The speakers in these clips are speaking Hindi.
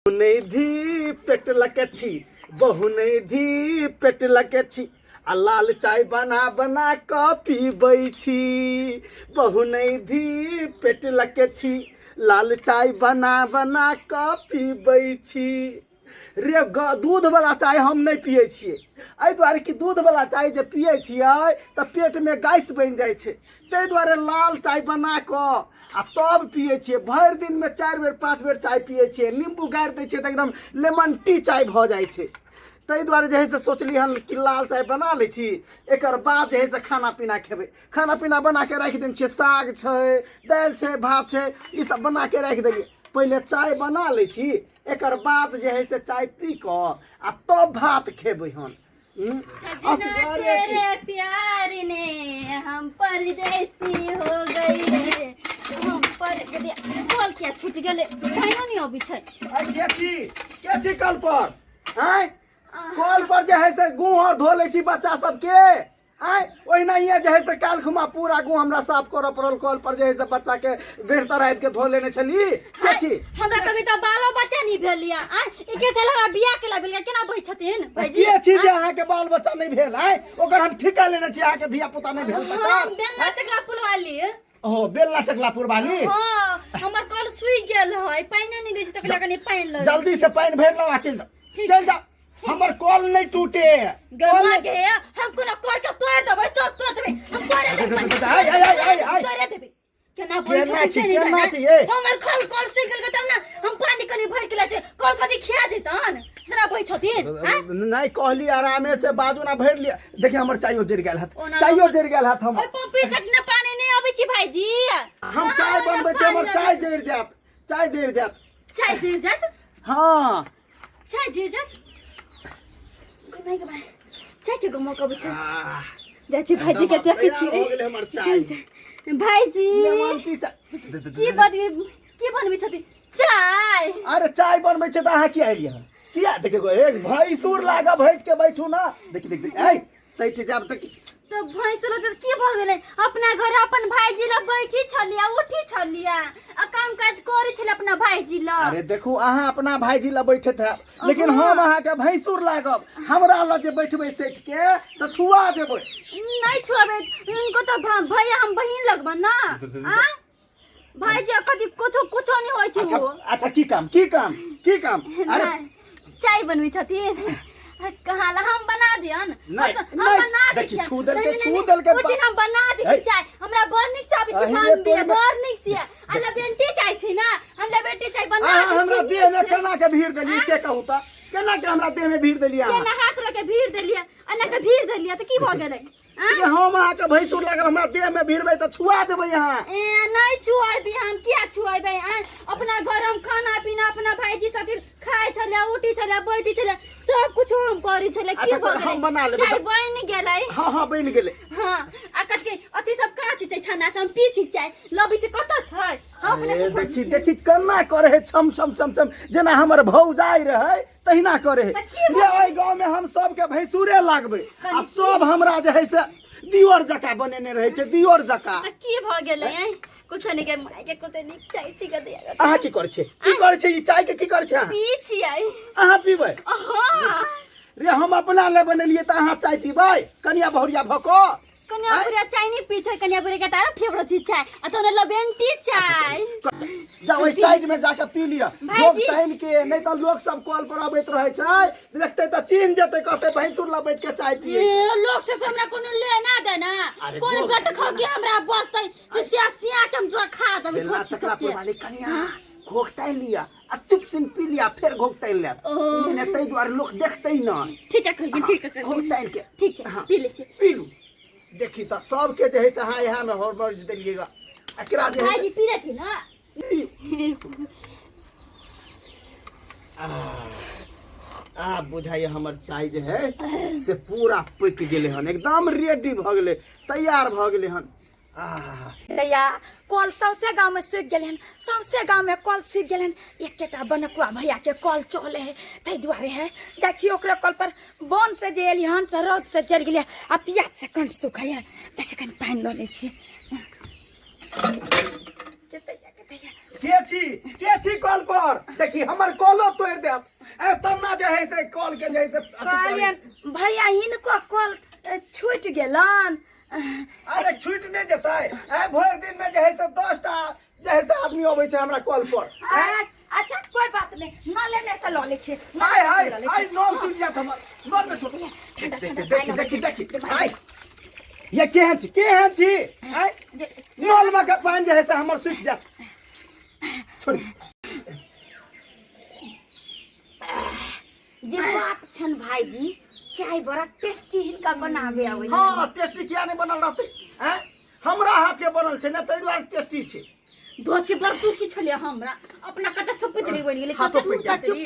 नहीं धी पेट लकेछी बहु नहीं धी पेट लकेछी आ लाल चाय बना बना क पीबै छी बहु नहीं धी पेट लकेछी लाल चाय बना बना क पीबै छी रे दूध वाला चाय हम नहीं पिए छिए एहि दुआरे कि दूध वाला चाय जे पिए छिए त पेट में गैस बन जाय छै तै दुआरे लाल चाय बना क आ तब पिए छिए भर दिन में 4 बेर 5 बेर चाय पिए छिए नींबू गाड़ि दै छिए त एकदम लेमन टी चाय भ जाय छै तै दुआरे जे है से सोचली हन कि लाल चाय बना लै छी एकर बाद जे है से खाना पीना खेबै खाना पीना बना के राखि देने छिए साग छै दाल छै भात छै ई सब बना के राखि देलिए पहले चाय बना लै छी एकर बाद जे है से चाय पी क आ तब भात खेबै हन तेरे प्यार ने हम परदेसी हो गई रे हम पर बोल क्या छूट गेले टाइम नहीं अभी छै के छी कल पर हैं कल पर जे है से गुह और धो ले छी बच्चा सब के हैं ओहिना ही जे है से काल खुमा पूरा गुह हमरा साफ करऽ पड़ल कल पर जे है से बच्चा के बेर तराइब के धो लेने छली के छी हमरा कभी त बालो बच्चा नहीं भेलिया आ एके साल हमरा बियाह केला भेलिया केना बहि छथिन भाईजी के छी जे अहाँ के बाल बच्चा नहीं भेल है ओकर हम ठिका लेने छी अहाँ के धिया पुता नहीं भेल हम बेलना चकला पुलवाली ओ बेलना चकलापुर वाली हां हमर कल सुई गेल है पानी नहीं दै छी तकला कनी पानी ल जल्दी से पानी भर लो आ चल जा हमर कॉल नहीं टूटे गरमा के हम कोनो कोर के तोड़ देबै तो तोड़ देबै हम तोड़ देबै केना बोल छी हमर कल सुई गेल तब ना हम पानी कनी भर के लाचे कल कदी खिया देतन जरा बहि छथिन नहीं कहली आरामे से बाजू ना भर लिया देखिए हमर चायो जर गेल हाथ चायो जर गेल हाथ हम ओय पंपी सकना पानी नहीं आबै छी भाईजी हम चाय बनबै छी हमर चाय जर जात चाय जर जात हां चाय जर जात भाई के भाई चाय के गमो कब छ जाची भाईजी के देखै छी रे हो गेलै हमर चाय भाईजी की बनबै छथि चाय अरे चाय बनबै छै त अहाँ की आइलिए किया देखो एक भैंसुर लागा भैट के बैठू ना देख ए सैठ जाब तक तो भैंसुर त की भ गेलै अपना घर अपन भाईजी ल बैठी छलिया उठी छलिया आ काम काज करै छले अपना भाईजी ल अरे देखू अहाँ अपना भाईजी ल बैठे थे लेकिन हम अहाँ के भैंसुर लागब हमरा ल जे बैठबै सेठ के त छुआ देबै नहीं छुआबे इनको तो भैया हम बहिन लगबन ना आ भाईजी कदी कुछ नहीं होय छै वो अच्छा की काम अरे चाय बनबै छथिन कहाला हम बना दियन हम बना दै छी छू दल के हम बना दै छी चाय हमरा बड़ नीक से आबै छै बन दिए बड़ नीक से अल्ला बेंटी चाय छै ना अल्ला बेंटी चाय बना दै छी हमरा देह में केना के भीड़ देली से कहू त केना के हमरा देह में भीड़ देलिया केना हाथ लगे भीड़ देलिया अन्ना के भीड़ देलिया त की भ गेलै ये हम अहाँ के भैंसुर लागल हमरा देह में भीड़बै त छुआ देबै यहां ए नहीं छुआबी हम किया छुआबै अपना घर हम खाना पीना अपना भाईजी साथे खाए छले उठी छले बैठी छले सब कुछ हम करै छले की भ गेलै हम बना लेबै चाय बन गेलै हां बन गेलै हां आकाश के अथी सब काच छै छना से हम पी छी चाय लबी छै कत छै ए देखी केना करे छम जेना हमर भौजाई रहे तहिना करे रे ओइ गांव में हम सब के भैंसुरे लागबै आ सब हमरा जे है से दियोर जका बनेने रहे छै दियोर जका की भ गेलै कुछ नहीं के माय के कोते नीक चाय ठीक दे अहाँ की करे छै ई चाय के की करे छै पी छियै अहाँ पीबै हां रे हम अपना ले बनेलिए त अहाँ चाय पीबै कनिया बहुरिया भको कन्या बुढ़िया चाय नहीं पी छै कन्या बुढ़िया के तारा फेवरेट चीज चाय आ तोने लबेंटी चाय जा ओइ साइड में जाके पी लिया लोग टाइम के नहीं तो लोग सब कॉल पर आबैत रहे छै देखते त चीन जेते कहते भैंसुर ला बैठ के चाय पिए लोग से हमरा कोनो ले ना देना कोन गट खा के हमरा बसतै जे सिया के हम तोरा खा देबै थोची सब वाली कन्या घोकताई लिया आ चुप सिन पी लिया फिर घोकताई ले ने तै द्वार लोग देखतै न ठीक है घोकताई के ठीक है पी ले छै पी लू देखी त सब के जे है से हां यहां में हड़बड़ देलिएगा एकरा जे भाईजी पी रहे थे ना बुझाइए हमर चाय जे है से पूरा पक गेले हन एकदम रेडी भ गेले तैयार भ गेले हन दैया कल सबसे गांव में सूख गेले हन सबसे गांव में कल सूख गेले हन एकेटा बनकुआ भैया के कल चले है तै दुआरे है जाछी ओकरा कल पर बन से जे एली हन से रौद से जल गेले आ पियाज से कंठ सुखाय है तसे कन पानी ल ले छी के दैया के छी कॉल पर देखी हमर कॉलो तोड़ देब ए तब ना जे है से कॉल के जे है से कहलियन भैया हिनको कॉल छूट गेलन। अरे छूट नहीं जेतै ए भर दिन में जे है से 10 टा जे है से आदमी आबै छै हमरा कॉल पर। अच्छा कोई बात नहीं, नले में से लो ले छे। हाय हाय हाय नॉल टूट जात हमर नॉल में छोड़ देखी हाय ये के है छी हाय नॉल में का पानी जे है से हमर सुख जात छोड़ जे बात छन भाईजी चाय बड़ा टेस्टी हिनका बनावे आवे छै। हां टेस्टी किया नहीं बनल रहते हैं हमरा हाथ के बनल छै ना तै दुआरे टेस्टी छै। दो छे बड़ खुशी छले हमरा अपना कते सुपित रे बन गेले कते सुता चुप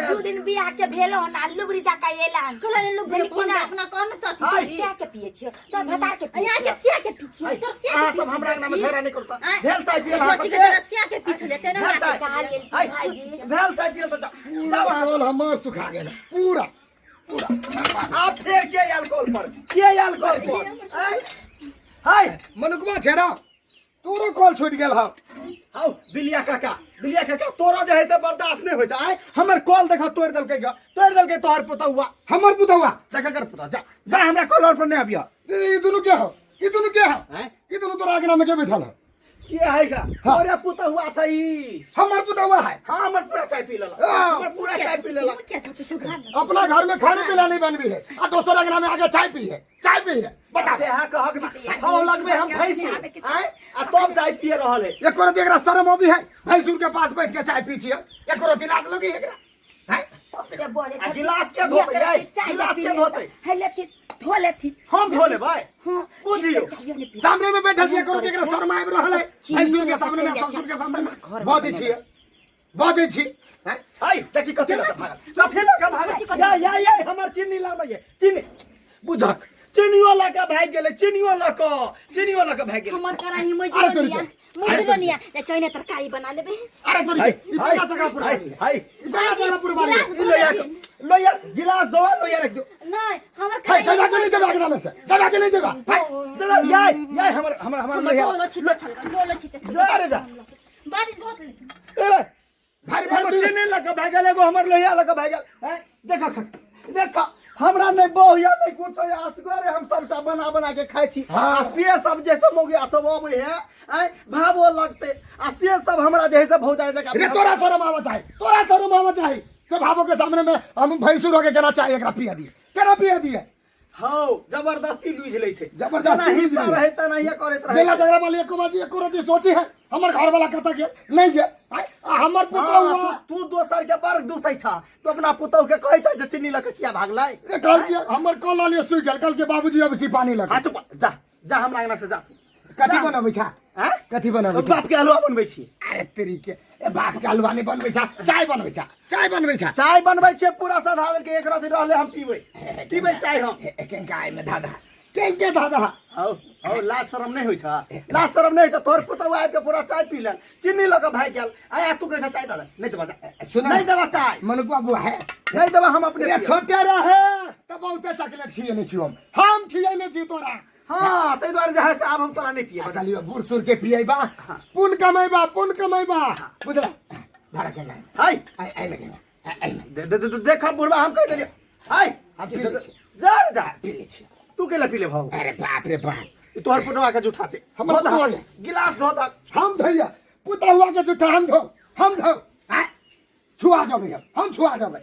दू दिन बियाह के भेलो ना लुबरी जाका एलान कहला ने लोग कोन अपना कौन साथी सिया के पिए छियो तो भतार के पिए यहाँ के सिया के पीछे तो सिया सब हमरा नाम में झगड़ा नहीं करता भेल चाय पिए हां सब सिया के पीछे लेते ना भाईजी भेल चाय पिए तो जाओ कॉल हमर सुखा गेल पूरा आप फिर के अल्कोहल पर के अल्कोहल पर हाय मनुकवा छेड़ा तोरो कॉल छूट गेल हम हाउ बिलिया काका तोरा जे है से बर्दाश्त नहीं होय छै आय हमर कॉल देखा तोड़ देलकै तोहर पुतौआ हमर पुतौआ देखा कर पुतौ जा हमरा कॉल पर नहीं आबिया ई दुनु के हो ई दुनु के हो हैं ई दुनु तोरा आगना में के बैठल है के है का अरे पुतौआ छै ई हमर पुतौआ है। हां हमर पूरा चाय पी लेला हमर पूरा चाय पी लेला क्या छपे छो घर अपना घर में खाने पीना नहीं बनबी है आ दोसर आगना में आगे चाय पी है बता से हा कहक ना हां लगबे हम भैंसुर आय आ तब चाय पिए रहल है एक और एकरा शर्म होबी है भैंसुर के पास बैठ के चाय पी छिए एक और दिन आज लगी एकरा हैं गिलास के धोते गिलास के धोते है लेती धो लेती हम धो ले भाई हां बुझियो सामने में बैठल छिए करो एकरा शर्म आबि रहल है भैंसुर के सामने में ससुर के सामने में बाजै छी हैं हाय देखी कथि लगा भाग या हमर चीनी लाबै चीनी बुझक चीनियो लगा भाग गेले चीनियो लगा भाग गेले हमर कराही मुझलो निया ले चैने तरकारी बना लेबे। अरे तोरी ई बिना जगह पर हाय ई बिना जगह पर बारी लोया गिलास दो लोया रख दो नहीं हमर हाय जगह के नहीं जगह आगना में से जगह के नहीं जगह भाई चलो या हमर लोया बोलो छिते छलका बोलो छिते जा रे जा बारिश बहुत ए भाई भाई चीनी लगा भाग गेले गो हमर लोया लगा भाग गेल हैं देखा हमरा नहीं बहुया नहीं कुछ असगरे हम सबटा बना के खाई छी आ से सब जैसे मोगिया सब आवे है आय भावो लगते आ से सब हमरा जैसे भौजाई जका रे तोरा शर्म आवा चाहे से भावो के सामने में हम भैंसुर हो के केना चाहिए एकरा पिया दिए हां जबरदस्ती लूझ ले छै जबरदस्ती लूझ हिस्सा रहे त नहीं करत रहे बेला झगड़ा वाली एको रति सोची है हमर घर वाला कहता के नहीं जे हमर पुतौआ तू दोसर के बड़ दुसै छ तू अपना पुतौ के कहै छ जे चीनी लके किया भागलै कल के हमर कॉल लिए सुई गेल कल के बाबूजी अब छी पानी लगा चुप जा हमरा अंगना से जा कथि बनबै छा हैं कथि बनबै बाप के हलवा बनबै छी अरे तेरी के ए बाप के हलवा नहीं बनबै छा चाय बनबै छा चाय बनबै छै पूरा साधारण के एक रात रहले हम पीबै चाय हम केंकाय में दादा केंके दादा औ लाज शरम नहीं होय छ तोर पुतौ आइ के पूरा चाय पी ले चीनी लके भाग गेल आया तू कैसे चाय दादा नहीं देबा नहीं देबा चाय मनुक बाबू है नहीं देबा हम अपने छोटे रहे त बहुते चॉकलेट खिए नहीं छी हम खिए नहीं छी तोरा हां तै द्वारे जहां से अब हम तोरा नहीं पिए बदलियो बूढ़ सुर के पिएबा पुन कमाइबा बुझला धरा के गाय हाय आई लगे दे देखा बुढ़वा हम कह देलिए हाय हम पी ले छी जा पी ले छी तू केला पी ले भाऊ अरे बाप रे बाप तोहर पुतवा के जूठा से हमर पुतवा के गिलास धो दा हम धैया पुतवा के जूठा हम धो छुआ जाबे हम छुआ जाबे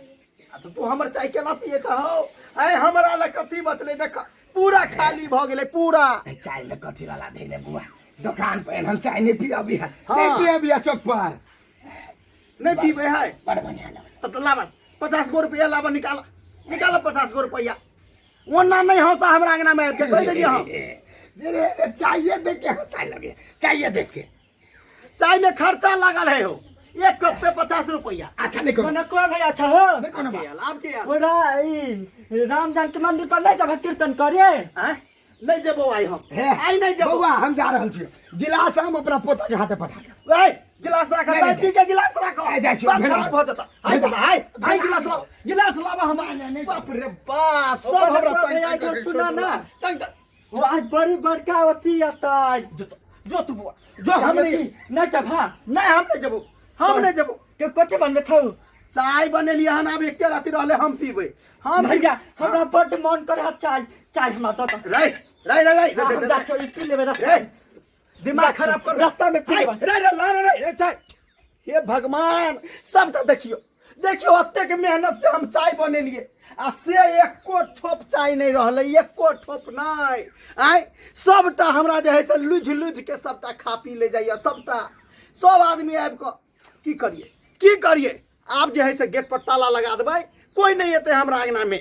तो तू हमर चाय केला पिए छ हो आय हमरा ल कथि बचले देख पूरा खाली भ गेले पूरा चाय में कथि वाला देले बुआ दुकान पे हम चाय नहीं पियाबी है नहीं पियाबी चौक पर नहीं पीबे है बड़ बढ़िया लगे तो लावा 50 गो रुपया लावा निकाल 50 गो रुपया वरना नहीं हो तो हमरा अंगना में के कह देलिए हम रे चाहिए देख के हंसाए लगे चाहिए देख के चाय में खर्चा लागल है हो एक कप पे 50 रुपया अच्छा नहीं करो को भाई अच्छा हो नहीं कोनो बात लाभ के पूरा ई राम जान के मंदिर पर ले जब कीर्तन करे हैं नहीं जेबो आई हम आई नहीं जेबो बउआ हम जा रहल छी गिलास हम अपना पोता के हाथे पठा के ए गिलास रखा नहीं, चाय के गिलास रखो नहीं, नहीं, बात नहीं, खराब हो जाता हाय भाई गिलास लावा हम बाप रे बा सब हमरा सुना ना तंग वो आज बड़ी बड़का अथी आता जो तू बुआ जो हम नहीं नहीं चभा नहीं हम नहीं जबो हम नहीं जबो के कते बनबे छौ चाय बनेलिए हन अब एके राति रहले हम पीबै हम भैया हमरा बड्ड मन करे है चाय चाय हमरा दत रे रे रे रे हम जा छौ पी लेबे रे दिमाग खराब कर रास्ता में पी रे लेबे रे रे रे चाय हे भगवान सबटा देखियो देखियो ओते के मेहनत से हम चाय बनेलिए आ से एको ठोप चाय नहीं रहले एको ठोप नहीं आय सबटा हमरा जे है से लुझ लुझ के सबटा खा पी ले जाइए सबटा सब आदमी आबि के की करिए आप जे है से गेट पर ताला लगा देबै कोई नहीं एते हमरा अंगना में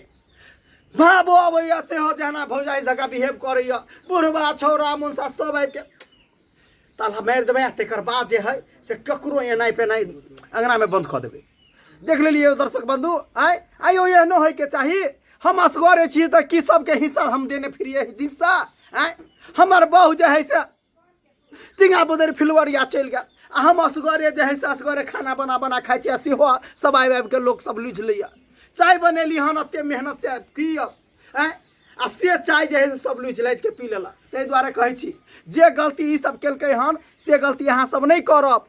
भाबो अबैया से हो जाना भौजाई जगह बिहेव करैया बुढ़वा छौरा मुंसा सब आबि के ताला मारि देबै तकर बाद जे है से ककरो एनाइ पेनाइ अंगना में बंद कऽ देबै देख लेलिए दर्शक बंधु आइयो एहनो है के चाही हम असगरे छी त की सबके हिस्सा हम देने फिरिए हिस्सा हमर बहु जे है से टिंगा बुदर फिलवरिया चलि गेल आ हम असगरे जे है से असगरे खाना बना खाइ छी सेहो सब आबि के लोग सब लुझ लैया चाय बनेली हन एते मेहनत से पियब आ से चाय जे है से सब लुझ लाइज के पी लेला ताहि दुआरे कहै छी जे गलती ई सब केलकै हन से गलती अहाँ सब नहीं करब